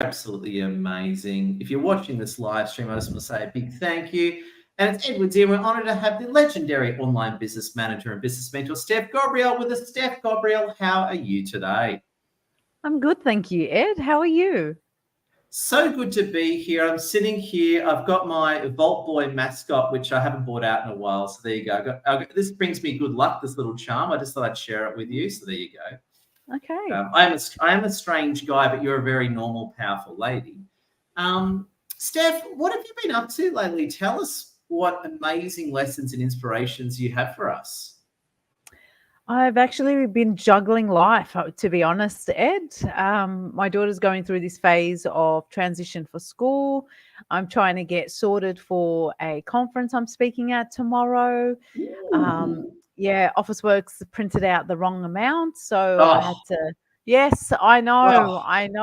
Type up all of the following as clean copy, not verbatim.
Absolutely amazing. If you're watching this live stream, I just want to say a big thank you. And it's Edward Zia. We're honoured to have the legendary online business manager and business mentor, Steph Gobraiel, with us. Steph Gobraiel, how are you today? I'm good, thank you, Ed. How are you? So good to be here. I'm sitting here. I've got my Vault Boy mascot, which I haven't brought out in a while. So there you go. This brings me good luck, this little charm. I just thought I'd share it with you. So there you go. Okay. I am a strange guy, but you're a very normal, powerful lady. Steph, what have you been up to lately? Tell us what amazing lessons and inspirations you have for us. I've actually been juggling life, to be honest, Ed. My daughter's going through this phase of transition for school. I'm trying to get sorted for a conference I'm speaking at tomorrow. Yeah, Officeworks printed out the wrong amount, so I had to. Yes, I know,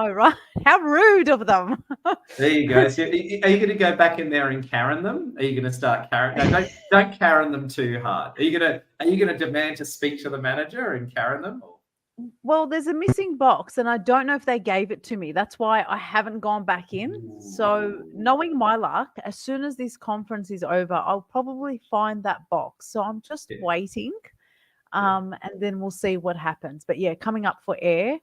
right? How rude of them. There you go. So are you going to go back in there and Karen them? Are you going to start Karen? No, don't Karen them too hard. Are you going to demand to speak to the manager and Karen them? Well, there's a missing box, and I don't know if they gave it to me. That's why I haven't gone back in. So, knowing my luck, as soon as this conference is over, I'll probably find that box. So, I'm just waiting, and then we'll see what happens. But yeah, coming up for air,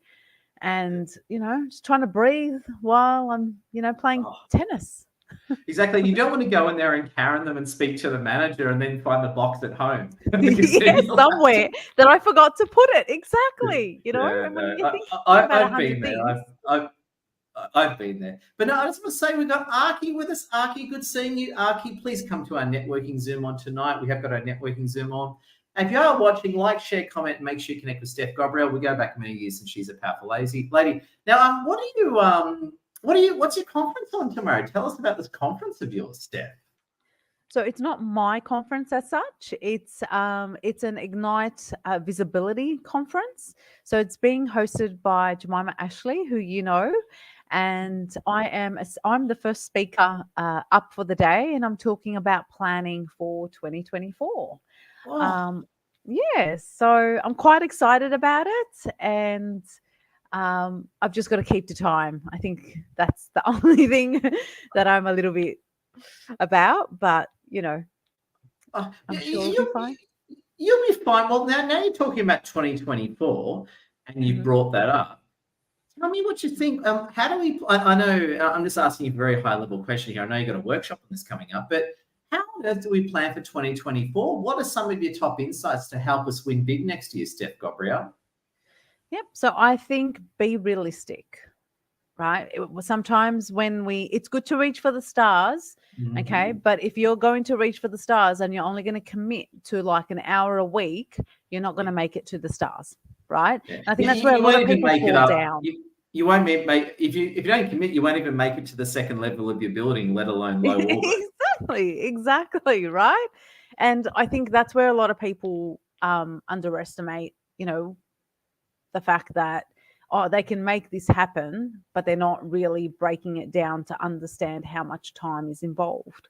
and just trying to breathe while I'm playing tennis. Exactly. You don't want to go in there and Karen them and speak to the manager and then find the box at home. Yes, somewhere that I forgot to put it. Exactly. And when you think I've been there. I've been there. But no, I just want to say we've got Archie with us. Archie, good seeing you. Archie, please come to our networking Zoom on tonight. We have got our networking Zoom on. And if you are watching, like, share, comment, and make sure you connect with Steph Gobraiel. We go back many years and she's a powerful lady. Now, what's your conference on tomorrow? Tell us about this conference of yours, Steph. So it's not my conference as such. It's an Ignite Visibility conference. So it's being hosted by Jemima Ashley, who you know, and I'm the first speaker up for the day, and I'm talking about planning for 2024. Yes, so I'm quite excited about it, and I've just got to keep to time. I think that's the only thing that I'm a little bit about, but I'm sure you'll be fine. You'll be fine. Well, now you're talking about 2024, and you brought that up. Tell me what you think. How do we? I know I'm just asking you a very high level question here. I know you've got a workshop on this coming up, but how on earth do we plan for 2024? What are some of your top insights to help us win big next year, Steph Gobraiel? Yep. So I think be realistic, right? Sometimes it's good to reach for the stars, okay? But if you're going to reach for the stars and you're only going to commit to like an hour a week, you're not going to make it to the stars, right? Yeah. I think that's where a lot of people fall down. You won't make if you don't commit, you won't even make it to the second level of your building, let alone low orbit. Exactly, right? And I think that's where a lot of people underestimate, the fact that they can make this happen, but they're not really breaking it down to understand how much time is involved.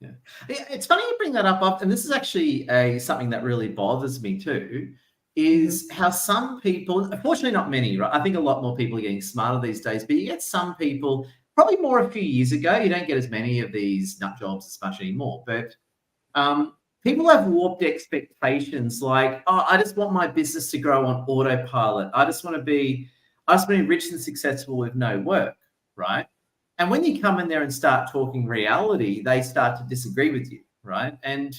Yeah, it's funny you bring that up, and this is actually something that really bothers me too. Is how some people, unfortunately not many, right? I think a lot more people are getting smarter these days, but you get some people, probably more a few years ago, you don't get as many of these nut jobs as much anymore, but people have warped expectations like, I just want my business to grow on autopilot. I just want to be rich and successful with no work, right? And when you come in there and start talking reality, they start to disagree with you, right? And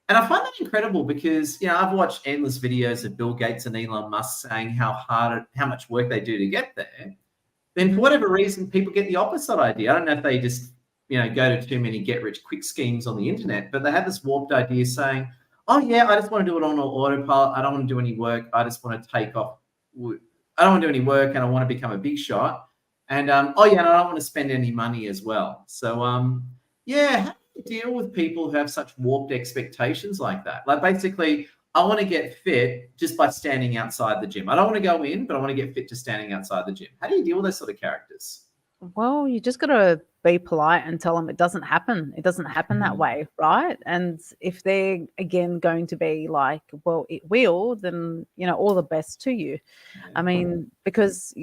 I find that incredible because, I've watched endless videos of Bill Gates and Elon Musk saying how much work they do to get there. Then for whatever reason, people get the opposite idea. I don't know if they just, go to too many get-rich-quick schemes on the internet, but they have this warped idea saying, oh, yeah, I just want to do it on autopilot. I don't want to do any work. I just want to take off. I don't want to do any work, and I want to become a big shot. And, and I don't want to spend any money as well. So, how deal with people who have such warped expectations like that? Like, basically, I want to get fit just by standing outside the gym. I don't want to go in, but I want to get fit just standing outside the gym. How do you deal with those sort of characters? Well, you just got to be polite and tell them it doesn't happen. It doesn't happen that way, right? And if they're, again, going to be like, well, it will, then, all the best to you. I mean, because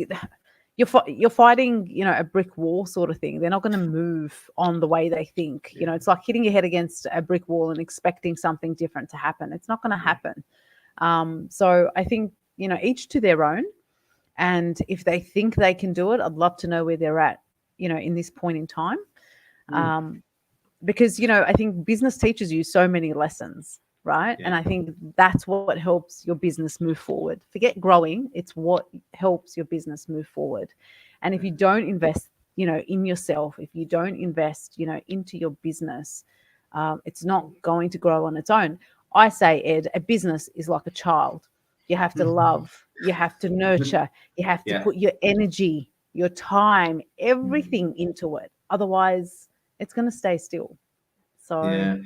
you're fighting, a brick wall sort of thing. They're not going to move on the way they think. It's like hitting your head against a brick wall and expecting something different to happen. It's not going to happen. So I think, each to their own. And if they think they can do it, I'd love to know where they're at, in this point in time. Because, I think business teaches you so many lessons, right? And I think that's what helps your business move forward. Forget growing. It's what helps your business move forward. And if you don't invest, in yourself, if you don't invest, into your business, it's not going to grow on its own. I say, Ed, a business is like a child. You have to love, you have to nurture, you have to put your energy, your time, everything into it. Otherwise, it's going to stay still. So and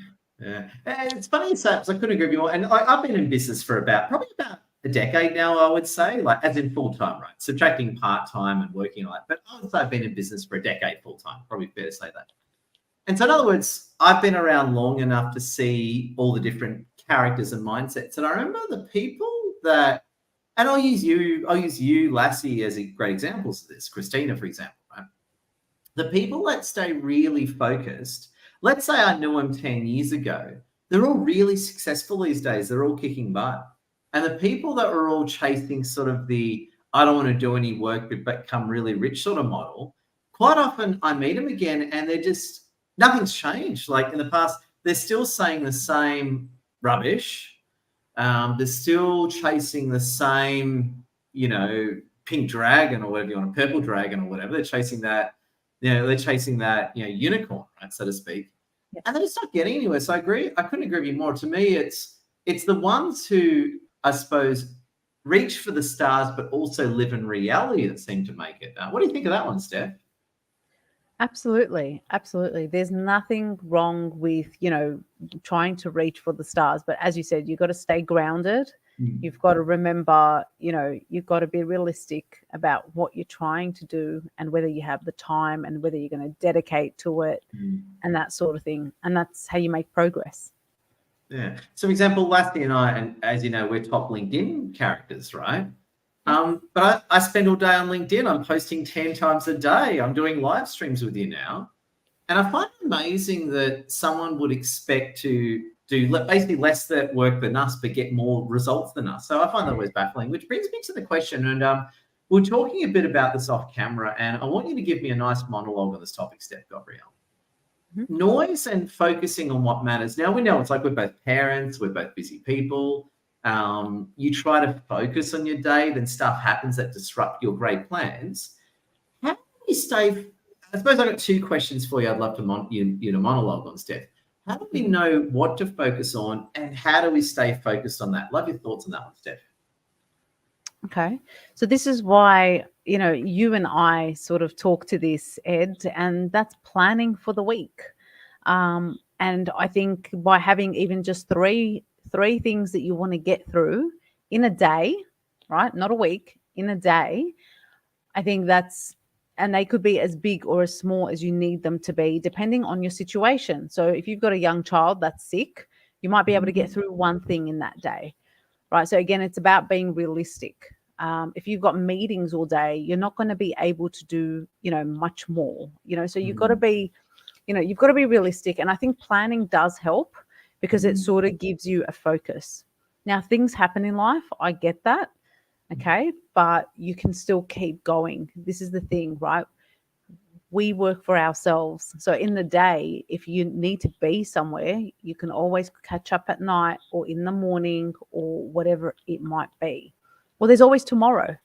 it's funny you say, because I couldn't agree with you more. And I've been in business for probably about a decade now, I would say, like as in full time, right? Subtracting part time and working on it. But I would say I've been in business for a decade full time. Probably fair to say that. And so, in other words, I've been around long enough to see all the different characters and mindsets. And I remember the people that, and I'll use you, Lassie, as great examples of this. Christina, for example, right? The people that stay really focused. Let's say I knew them 10 years ago. They're all really successful these days. They're all kicking butt. And the people that were all chasing sort of the I don't want to do any work but become really rich sort of model, quite often I meet them again and they're just, nothing's changed. Like in the past, they're still saying the same rubbish. They're still chasing the same, pink dragon or whatever you want, a purple dragon or whatever. They're chasing that, unicorn, right, so to speak. Yeah. And they're just not getting anywhere. So I agree. I couldn't agree with you more. To me, it's the ones who, I suppose, reach for the stars, but also live in reality that seem to make it. What do you think of that one, Steph? Absolutely. Absolutely. There's nothing wrong with, trying to reach for the stars. But as you said, you've got to stay grounded. You've got to remember, you've got to be realistic about what you're trying to do and whether you have the time and whether you're going to dedicate to it and that sort of thing. And that's how you make progress. Yeah. So, for example, Lassie and I, and as you know, we're top LinkedIn characters, right? But I spend all day on LinkedIn. I'm posting 10 times a day. I'm doing live streams with you now. And I find it amazing that someone would expect to do basically less that work than us, but get more results than us. So I find that always baffling, which brings me to the question. And we're talking a bit about this off camera, and I want you to give me a nice monologue on this topic, Steph Gobraiel. Noise and focusing on what matters. Now, we know it's like we're both parents, we're both busy people. You try to focus on your day, then stuff happens that disrupt your great plans. How do you stay? I suppose I've got two questions for you. I'd love to you to monologue on, Steph. How do we know what to focus on, and how do we stay focused on that? Love your thoughts on that one, Steph. Okay. So this is why, you and I sort of talk to this, Ed, and that's planning for the week. And I think by having even just three things that you want to get through in a day, right? Not a week, in a day. I think and they could be as big or as small as you need them to be, depending on your situation. So if you've got a young child that's sick, you might be able to get through one thing in that day, right? So again, it's about being realistic. If you've got meetings all day, you're not going to be able to do, much more, so you've got to be, you've got to be realistic. And I think planning does help because it sort of gives you a focus. Now, things happen in life. I get that. Okay. But you can still keep going. This is the thing, right? We work for ourselves. So in the day, if you need to be somewhere, you can always catch up at night or in the morning or whatever it might be. Well, there's always tomorrow,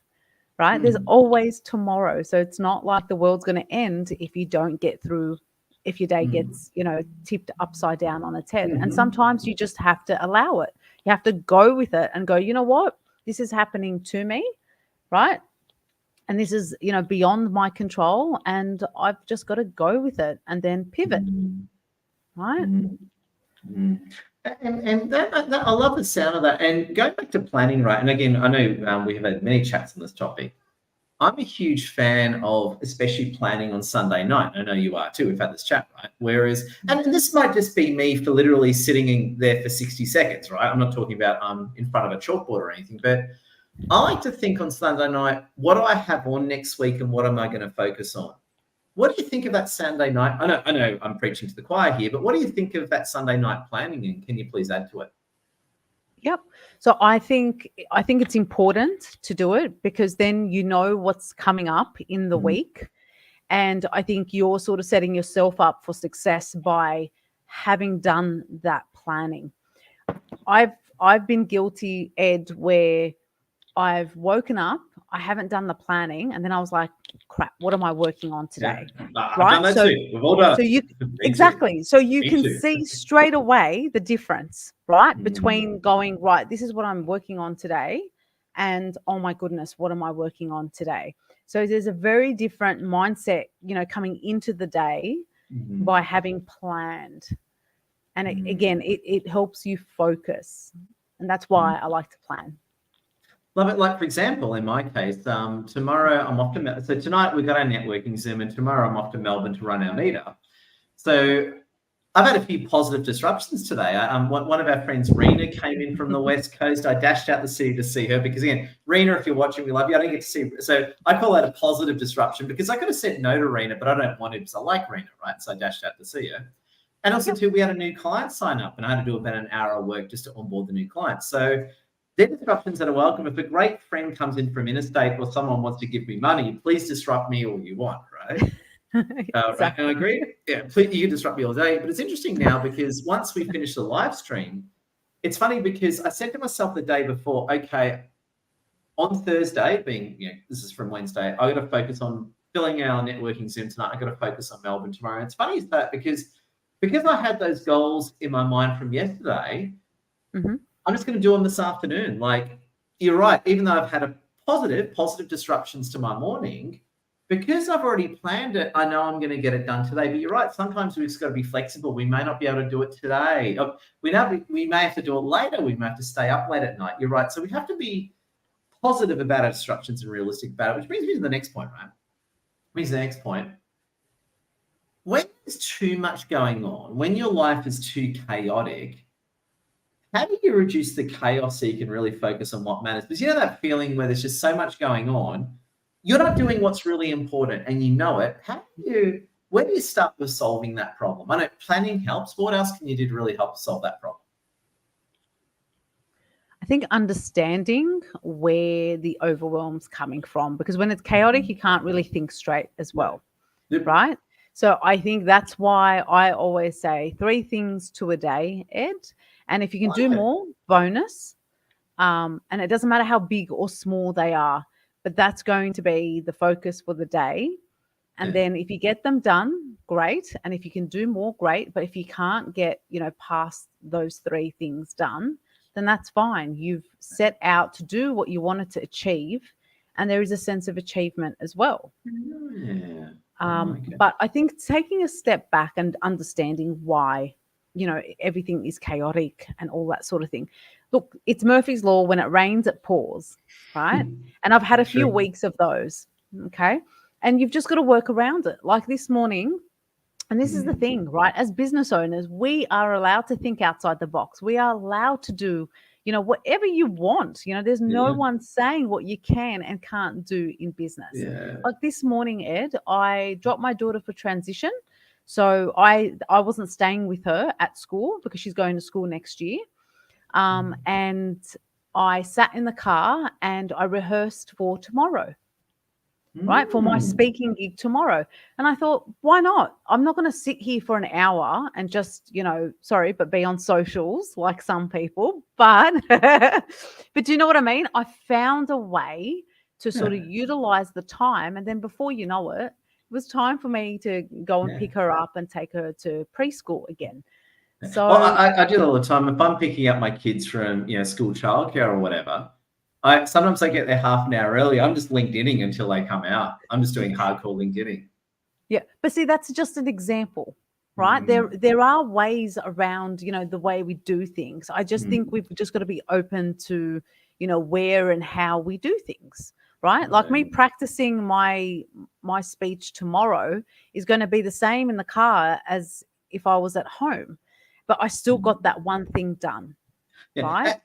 right? There's always tomorrow. So it's not like the world's going to end if you don't get through, if your day gets, tipped upside down on its head. And sometimes you just have to allow it. You have to go with it and go, you know what? This is happening to me, right? And this is, beyond my control, and I've just got to go with it and then pivot, right? And that I love the sound of that. And going back to planning, right? And again, I know we have had many chats on this topic. I'm a huge fan of especially planning on Sunday night. I know you are too. We've had this chat, right? Whereas, and this might just be me for literally sitting in there for 60 seconds, right? I'm not talking about in front of a chalkboard or anything, but I like to think on Sunday night, what do I have on next week and what am I going to focus on? What do you think of that Sunday night? I know I'm preaching to the choir here, but what do you think of that Sunday night planning, and can you please add to it? Yep. So I think it's important to do it because then you know what's coming up in the week. And I think you're sort of setting yourself up for success by having done that planning. I've been guilty, Ed, where I've woken up, I haven't done the planning, and then I was like, crap, what am I working on today? I've Right? done that too. We've all done So it. you Me too. exactly. So you Me can too. see straight away the difference, right? Mm. Between going, right, this is what I'm working on today, and oh my goodness, what am I working on today? So there's a very different mindset, coming into the day by having planned. And it helps you focus. And that's why I like to plan. Love it. Like, for example, in my case, tomorrow I'm off to, so tonight we've got our networking Zoom, and tomorrow I'm off to Melbourne to run our meetup. So I've had a few positive disruptions today. One of our friends, Rena, came in from the West Coast. I dashed out the city to see her because, again, Rena, if you're watching, we love you. I didn't get to see. So I call that a positive disruption because I could have said no to Rena, but I don't want to because I like Rena, right? So I dashed out to see her. And also, too, we had a new client sign up, and I had to do about an hour of work just to onboard the new client. So they're disruptions that are welcome. If a great friend comes in from interstate or someone wants to give me money, please disrupt me all you want, right? Right. And I agree. Yeah, please, you can disrupt me all day. But it's interesting now because once we finish the live stream, it's funny because I said to myself the day before, okay, on Thursday, this is from Wednesday, I got to focus on filling our networking Zoom tonight. I got to focus on Melbourne tomorrow. And it's funny is that because I had those goals in my mind from yesterday, I'm just going to do them this afternoon. Like, you're right. Even though I've had a positive disruptions to my morning, because I've already planned it, I know I'm going to get it done today. But you're right. Sometimes we've just got to be flexible. We may not be able to do it today. We may have to do it later. We may have to stay up late at night. You're right. So we have to be positive about our disruptions and realistic about it, which brings me to the next point, right? When there's too much going on, when your life is too chaotic, how do you reduce the chaos so you can really focus on what matters? Because you know that feeling where there's just so much going on, you're not doing what's really important and you know it. Where do you start with solving that problem? I know planning helps, but what else can you do to really help solve that problem? I think understanding where the overwhelm's coming from, because when it's chaotic, you can't really think straight as well, right? So I think that's why I always say 3 things to a day, Ed. And if you can do more, bonus. And it doesn't matter how big or small they are, but that's going to be the focus for the day. And then if you get them done, great. And if you can do more, great. But if you can't get, past those 3 things done, then that's fine. You've set out to do what you wanted to achieve. And there is a sense of achievement as well. Yeah. But I think taking a step back and understanding why, everything is chaotic and all that sort of thing. Look, it's Murphy's Law. When it rains, it pours, right? And I've had a few weeks of those, okay? And you've just got to work around it. Like this morning, and this is the thing, right? As business owners, we are allowed to think outside the box. We are allowed to do, whatever you want. There's no one saying what you can and can't do in business. Yeah. Like this morning, Ed, I dropped my daughter for transition. So I wasn't staying with her at school because she's going to school next year. And I sat in the car and I rehearsed for tomorrow, right? For my speaking gig tomorrow. And I thought, why not? I'm not going to sit here for an hour and just, but be on socials like some people. But do you know what I mean? I found a way to sort of utilize the time. And then before you know it, it was time for me to go and pick her up and take her to preschool again. So I do that all the time. If I'm picking up my kids from school childcare or whatever, sometimes I get there half an hour early. I'm just LinkedIning until they come out. I'm just doing hardcore LinkedIning. Yeah, but see, that's just an example, right? There are ways around, the way we do things. I just think we've just got to be open to, where and how we do things. Right? Like me practicing my speech tomorrow is going to be the same in the car as if I was at home, but I still got that one thing done. Right?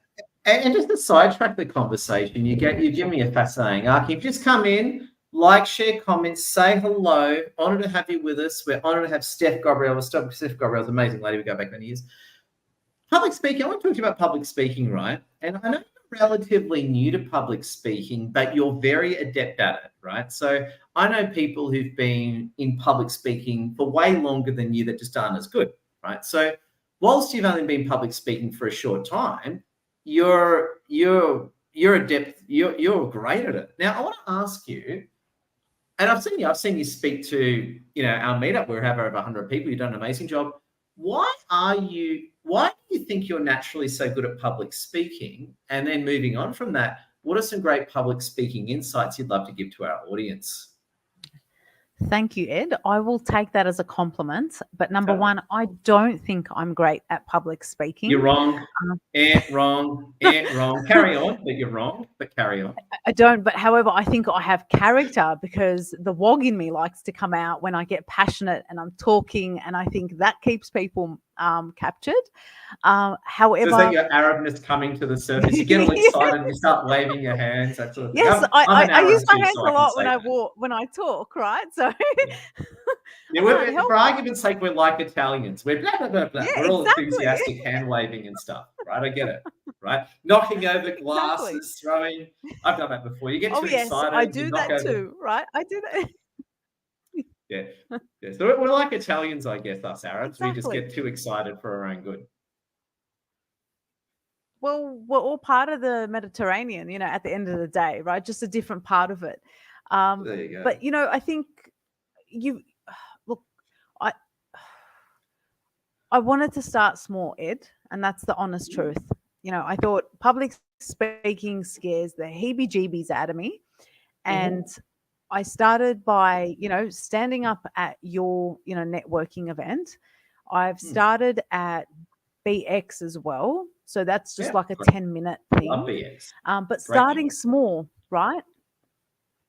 And just to sidetrack the conversation, you give me a fascinating arc. You've just come in, like, share comments, say hello. Honoured to have you with us. We're honoured to have Steph Gobraiel. Steph Gobraiel is an amazing lady. We go back many years. Public speaking. I want to talk to you about public speaking, right? And I know you're relatively new to public speaking, but you're very adept at it, right? So I know people who've been in public speaking for way longer than you that just aren't as good, right? So whilst you've only been public speaking for a short time, you're adept. You're great at it. Now I want to ask you, and I've seen you speak to our meetup where we have over 100 people. You've done an amazing job. Why do you think you're naturally so good at public speaking? And then moving on from that, what are some great public speaking insights you'd love to give to our audience? Thank you, Ed. I will take that as a compliment. But number one, I don't think I'm great at public speaking. You're wrong. Wrong. Carry on, but you're wrong, but carry on. I don't, but however, I think I have character because the wog in me likes to come out when I get passionate and I'm talking, and I think that keeps people captured. However, is that your Arabness coming to the surface? You get all excited and you start waving your hands, that sort of thing. Yes, I use my hands a lot when I talk, right? So for argument's sake, we're like Italians. We're blah, blah, blah, blah. Yeah, we're all enthusiastic hand waving and stuff, right? I get it, right? Knocking over glasses, throwing. I've done that before. You get too excited. I do that too, right? I do that. Yeah. So we're like Italians, I guess, us Arabs. Exactly. We just get too excited for our own good. Well, we're all part of the Mediterranean, at the end of the day, right? Just a different part of it. There you go. But, I think I wanted to start small, Ed, and that's the honest truth. I thought public speaking scares the heebie-jeebies out of me. And I started by, standing up at your, networking event. I've started at BX as well. So that's just like a 10-minute thing. Love BX. But starting small, right?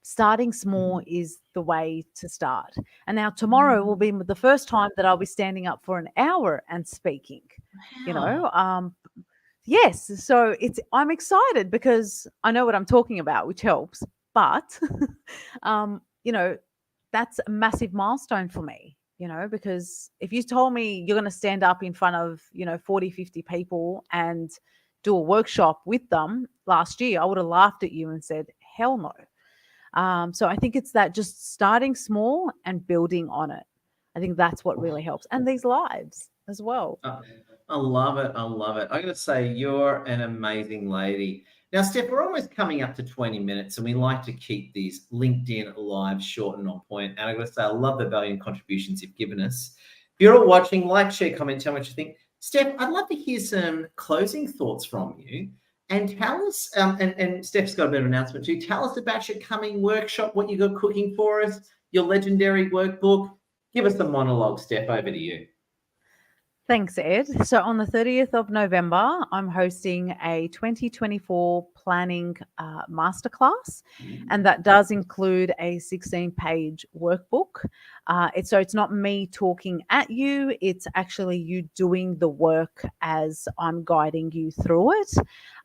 Starting small is the way to start. And now tomorrow will be the first time that I'll be standing up for an hour and speaking, Yes. So I'm excited because I know what I'm talking about, which helps. But, that's a massive milestone for me, because if you told me you're going to stand up in front of, 40, 50 people and do a workshop with them last year, I would have laughed at you and said, hell no. So I think it's that just starting small and building on it. I think that's what really helps. And these lives as well. I love it. I'm going to say you're an amazing lady. Now, Steph, we're almost coming up to 20 minutes and we like to keep these LinkedIn lives short and on point. And I'm going to say I love the value and contributions you've given us. If you're all watching, like, share, comment, tell me what you think. Steph, I'd love to hear some closing thoughts from you. And tell us, and Steph's got a bit of an announcement too, tell us about your coming workshop, what you got cooking for us, your legendary workbook. Give us the monologue, Steph, over to you. Thanks, Ed. So on the 30th of November, I'm hosting a 2024 planning masterclass, and that does include a 16-page workbook. It's not me talking at you, it's actually you doing the work as I'm guiding you through it.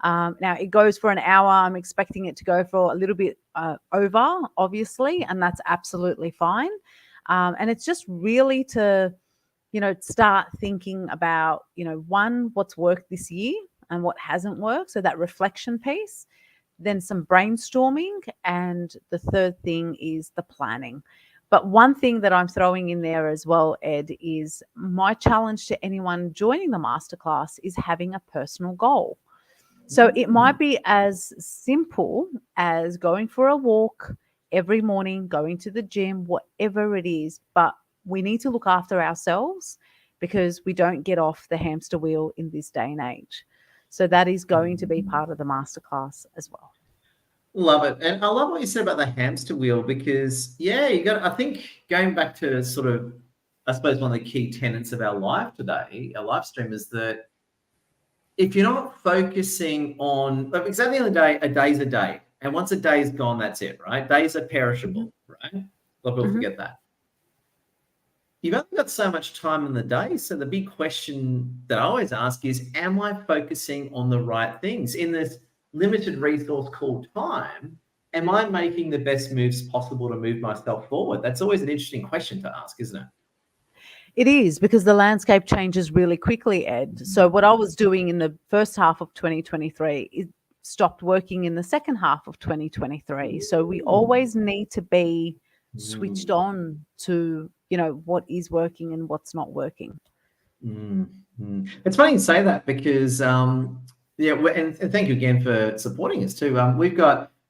Now, it goes for an hour. I'm expecting it to go for a little bit over, obviously, and that's absolutely fine. And it's just really to start thinking about, one, what's worked this year and what hasn't worked. So that reflection piece, then some brainstorming. And the third thing is the planning. But one thing that I'm throwing in there as well, Ed, is my challenge to anyone joining the masterclass is having a personal goal. So it might be as simple as going for a walk every morning, going to the gym, whatever it is, but we need to look after ourselves because we don't get off the hamster wheel in this day and age. So that is going to be part of the masterclass as well. Love it. And I love what you said about the hamster wheel because, I think going back to sort of, I suppose, one of the key tenets of our life today, our live stream, is that if you're not focusing on, because at the end of the day, a day's a day. And once a day is gone, that's it, right? Days are perishable, right? A lot of people forget that. you've only got so much time in the day. So the big question that I always ask is, am I focusing on the right things in this limited resource called time? Am I making the best moves possible to move myself forward? That's always an interesting question to ask, isn't it? It is, because the landscape changes really quickly, Ed. So what I was doing in the first half of 2023 is stopped working in the second half of 2023. So we always need to be switched on to, what is working and what's not working. It's funny you say that because, and thank you again for supporting us too.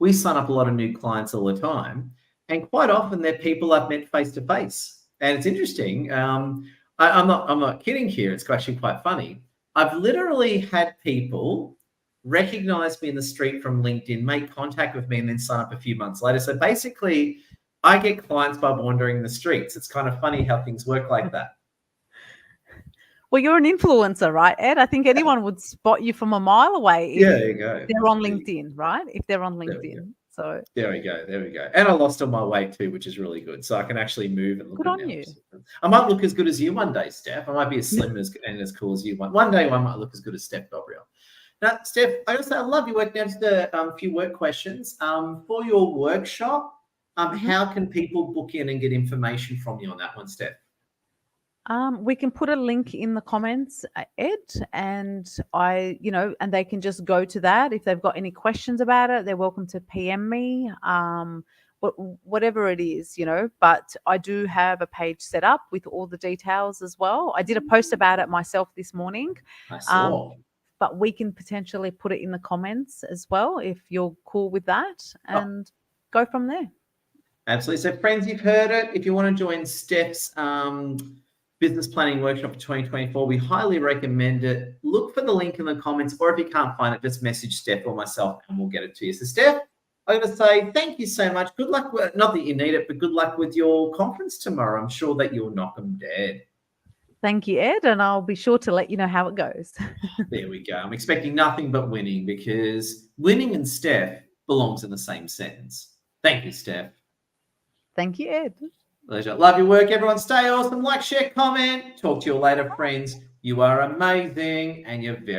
We sign up a lot of new clients all the time, and quite often they're people I've met face to face. And it's interesting. I'm not kidding here. It's actually quite funny. I've literally had people recognize me in the street from LinkedIn, make contact with me, and then sign up a few months later. So basically, I get clients by wandering the streets. It's kind of funny how things work like that. Well, you're an influencer, right, Ed? I think anyone would spot you from a mile away if There you go. they're on LinkedIn, right? If they're on LinkedIn. So there we go. And I lost all my weight too, which is really good. So I can actually move and look good good on now. you. I might look as good as you one day, Steph. I might be as slim and as cool as you. One day I might look as good as Steph Gobraiel. Now, Steph, I gotta say I love your work. Now, just a few work questions. For your workshop, how can people book in and get information from you on that one, Steph? We can put a link in the comments, Ed, and and they can just go to that. If they've got any questions about it, they're welcome to PM me, whatever it is, but I do have a page set up with all the details as well. I did a post about it myself this morning. I saw. But we can potentially put it in the comments as well if you're cool with that, and go from there. Absolutely. So friends, you've heard it. If you want to join Steph's business planning workshop for 2024, we highly recommend it. Look for the link in the comments, or if you can't find it, just message Steph or myself and we'll get it to you. So Steph, I'm going to say thank you so much. Good luck with, not that you need it, but good luck with your conference tomorrow. I'm sure that you'll knock them dead. Thank you, Ed, and I'll be sure to let you know how it goes. There we go. I'm expecting nothing but winning, because winning and Steph belongs in the same sentence. Thank you, Steph. Thank you, Ed. Pleasure. Love your work, everyone. Stay awesome. Like, share, comment. Talk to you later, friends. You are amazing, and you're very